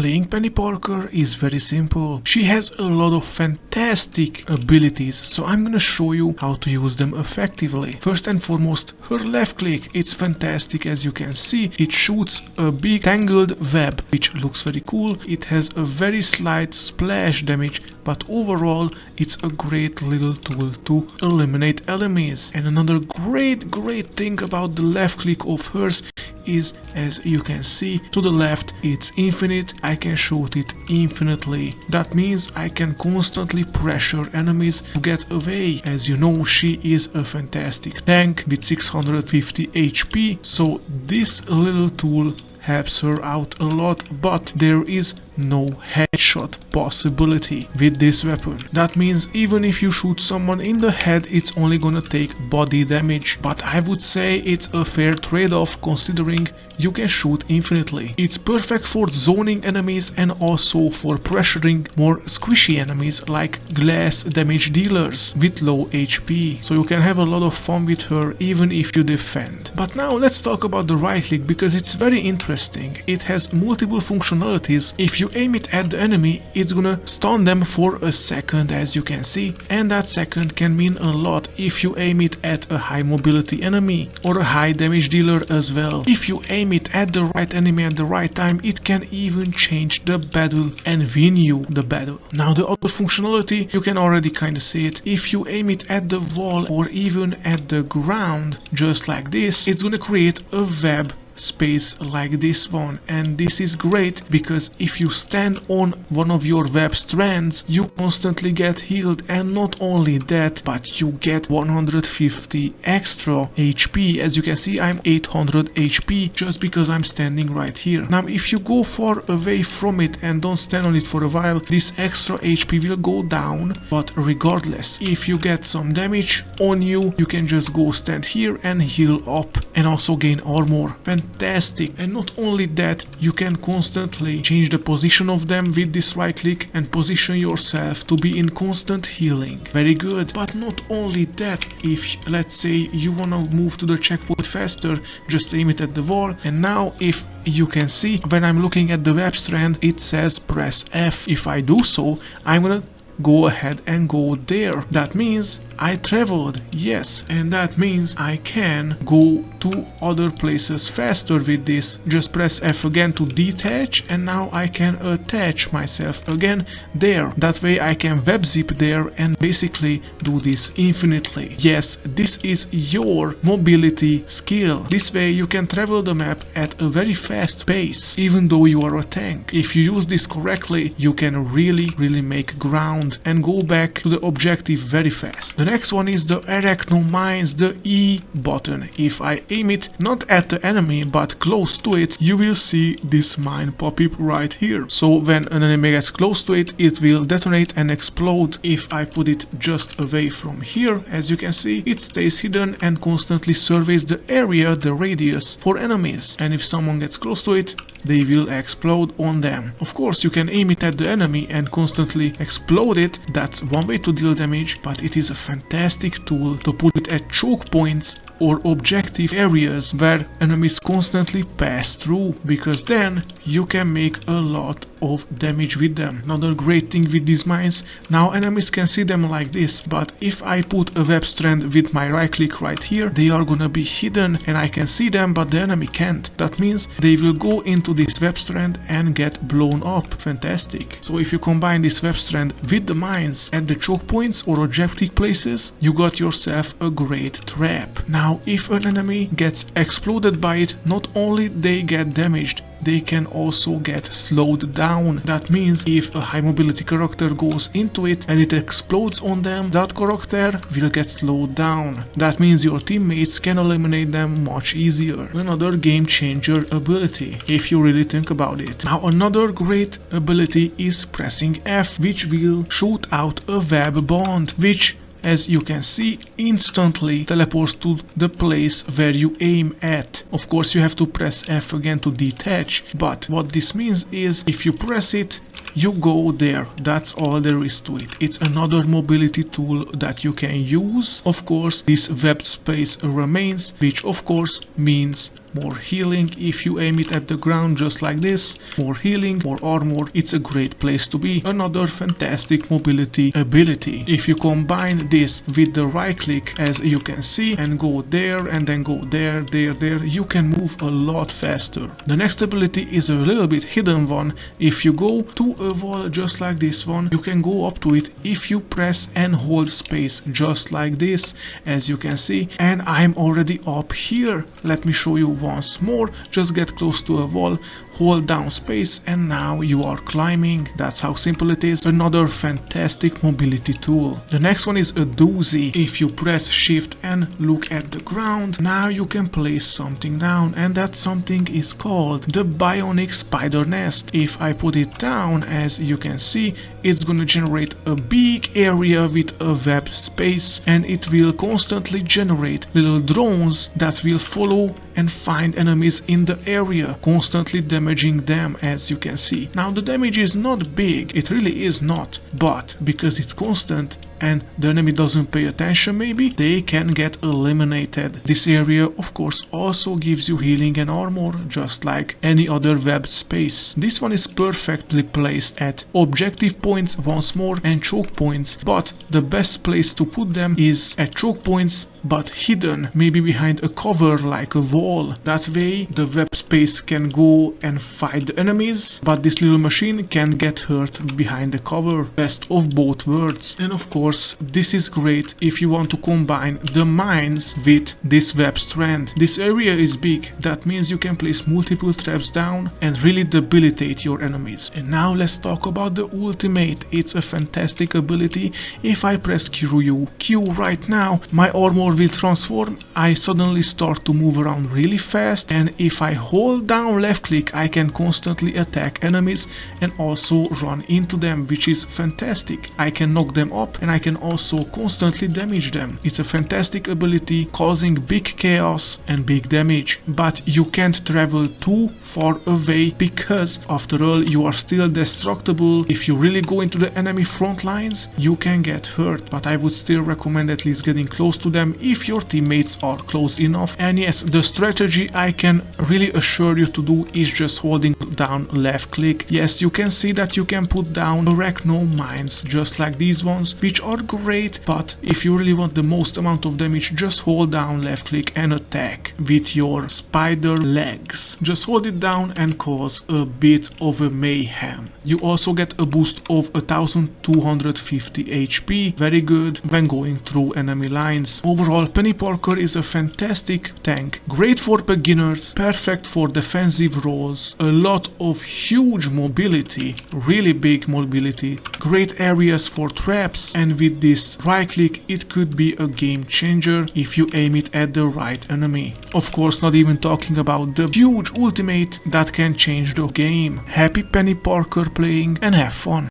Playing Penny Parker is very simple. She has a lot of fantastic abilities, so I'm gonna show you how to use them effectively. First and foremost, her left click, it's fantastic. As you can see, it shoots a big tangled web, which looks very cool. It has a very slight splash damage, but overall it's a great little tool to eliminate enemies. And another great thing about the left click of hers is, as you can see to the left, it's infinite. I can shoot it infinitely. That means I can constantly pressure enemies to get away. As you know, she is a fantastic tank with 650 HP, so this little tool helps her out a lot, but there is no headshot possibility with this weapon. That means even if you shoot someone in the head, it's only gonna take body damage, but I would say it's a fair trade-off considering you can shoot infinitely. It's perfect for zoning enemies and also for pressuring more squishy enemies like glass damage dealers with low HP, so you can have a lot of fun with her even if you defend. But now let's talk about the right click, because it's very interesting. It has multiple functionalities. If you aim it at the enemy, it's gonna stun them for a second, as you can see, and that second can mean a lot if you aim it at a high mobility enemy or a high damage dealer as well. If you aim it at the right enemy at the right time, it can even change the battle and win you the battle. Now the other functionality, you can already kind of see it. If you aim it at the wall or even at the ground, just like this, it's gonna create a web space like this one, and this is great because if you stand on one of your web strands, you constantly get healed, and not only that, but you get 150 extra HP. As you can see, I'm 800 HP just because I'm standing right here. Now if you go far away from it and don't stand on it for a while, this extra HP will go down, but regardless, if you get some damage on you, you can just go stand here and heal up and also gain armor. Fantastic. And not only that, you can constantly change the position of them with this right click and position yourself to be in constant healing. Very good. But not only that, if let's say you wanna move to the checkpoint faster, just aim it at the wall, and now if you can see when I'm looking at the web strand, it says press F. If I do so, I'm gonna go ahead and go there. That means I traveled, yes, and that means I can go to other places faster with this. Just press F again to detach, and now I can attach myself again there. That way I can web zip there and basically do this infinitely. Yes, this is your mobility skill. This way you can travel the map at a very fast pace, even though you are a tank. If you use this correctly, you can really make ground and go back to the objective very fast. The next one is the Arachno Mines, the E button. If I aim it not at the enemy but close to it, you will see this mine pop up right here. So when an enemy gets close to it, it will detonate and explode. If I put it just away from here, as you can see, it stays hidden and constantly surveys the area, the radius, for enemies. And if someone gets close to it, they will explode on them. Of course, you can aim it at the enemy and constantly explode it. That's one way to deal damage, but it is a fantastic tool to put it at choke points or objective areas where enemies constantly pass through, because then you can make a lot of damage with them. Another great thing with these mines, now enemies can see them like this, but if I put a web strand with my right click right here, they are gonna be hidden and I can see them but the enemy can't. That means they will go into this web strand and get blown up. Fantastic. So if you combine this web strand with the mines at the choke points or objective places, you got yourself a great trap. Now if an enemy gets exploded by it, not only they get damaged, they can also get slowed down. That means if a high mobility character goes into it and it explodes on them, that character will get slowed down. That means your teammates can eliminate them much easier. Another game changer ability, if you really think about it. Now another great ability is pressing F, which will shoot out a web bond, which, as you can see, instantly teleports to the place where you aim at. Of course, you have to press F again to detach, but what this means is if you press it, you go there. That's all there is to it. It's another mobility tool that you can use. Of course, this web space remains, which of course means more healing if you aim it at the ground just like this, more healing, more armor. It's a great place to be. Another fantastic mobility ability. If you combine this with the right click, as you can see, and go there and then go there, there, you can move a lot faster. The next ability is a little bit hidden one. If you go to a wall just like this one, you can go up to it if you press and hold space just like this, as you can see, and I'm already up here. Let me show you once more. Just get close to a wall, hold down space, and now you are climbing. That's how simple it is. Another fantastic mobility tool. The next one is a doozy. If you press shift and look at the ground, now you can place something down, and that something is called the bionic spider nest. If I put it down, as you can see, it's gonna generate a big area with a web space, and it will constantly generate little drones that will follow and find enemies in the area, constantly damaging them, as you can see. Now the damage is not big, it really is not, but because it's constant and the enemy doesn't pay attention, maybe they can get eliminated. This area of course also gives you healing and armor, just like any other web space. This one is perfectly placed at objective points once more and choke points, but the best place to put them is at choke points but hidden, maybe behind a cover like a wall. That way the web space can go and fight the enemies, but this little machine can get hurt behind the cover. Best of both worlds. And of course this is great if you want to combine the mines with this web strand. This area is big, that means you can place multiple traps down and really debilitate your enemies. And now let's talk about the ultimate. It's a fantastic ability. If I press Q right now, my armor will transform. I suddenly start to move around really fast, and if I hold down left click, I can constantly attack enemies and also run into them, which is fantastic. I can knock them up and I can also constantly damage them. It's a fantastic ability, causing big chaos and big damage, but you can't travel too far away because after all you are still destructible. If you really go into the enemy front lines, you can get hurt, but I would still recommend at least getting close to them if your teammates are close enough. And yes, the strategy I can really assure you to do is just holding down left click. Yes, you can see that you can put down arachno mines just like these ones, which are great, but if you really want the most amount of damage, just hold down left click and attack with your spider legs. Just hold it down and cause a bit of a mayhem. You also get a boost of 1250 HP, very good when going through enemy lines. Overall, Peni is a fantastic tank, great for beginners, perfect for defensive roles, a lot of huge mobility, really big mobility, great areas for traps, and with this right click it could be a game changer if you aim it at the right enemy. Of course, not even talking about the huge ultimate that can change the game. Happy Peni playing and have fun!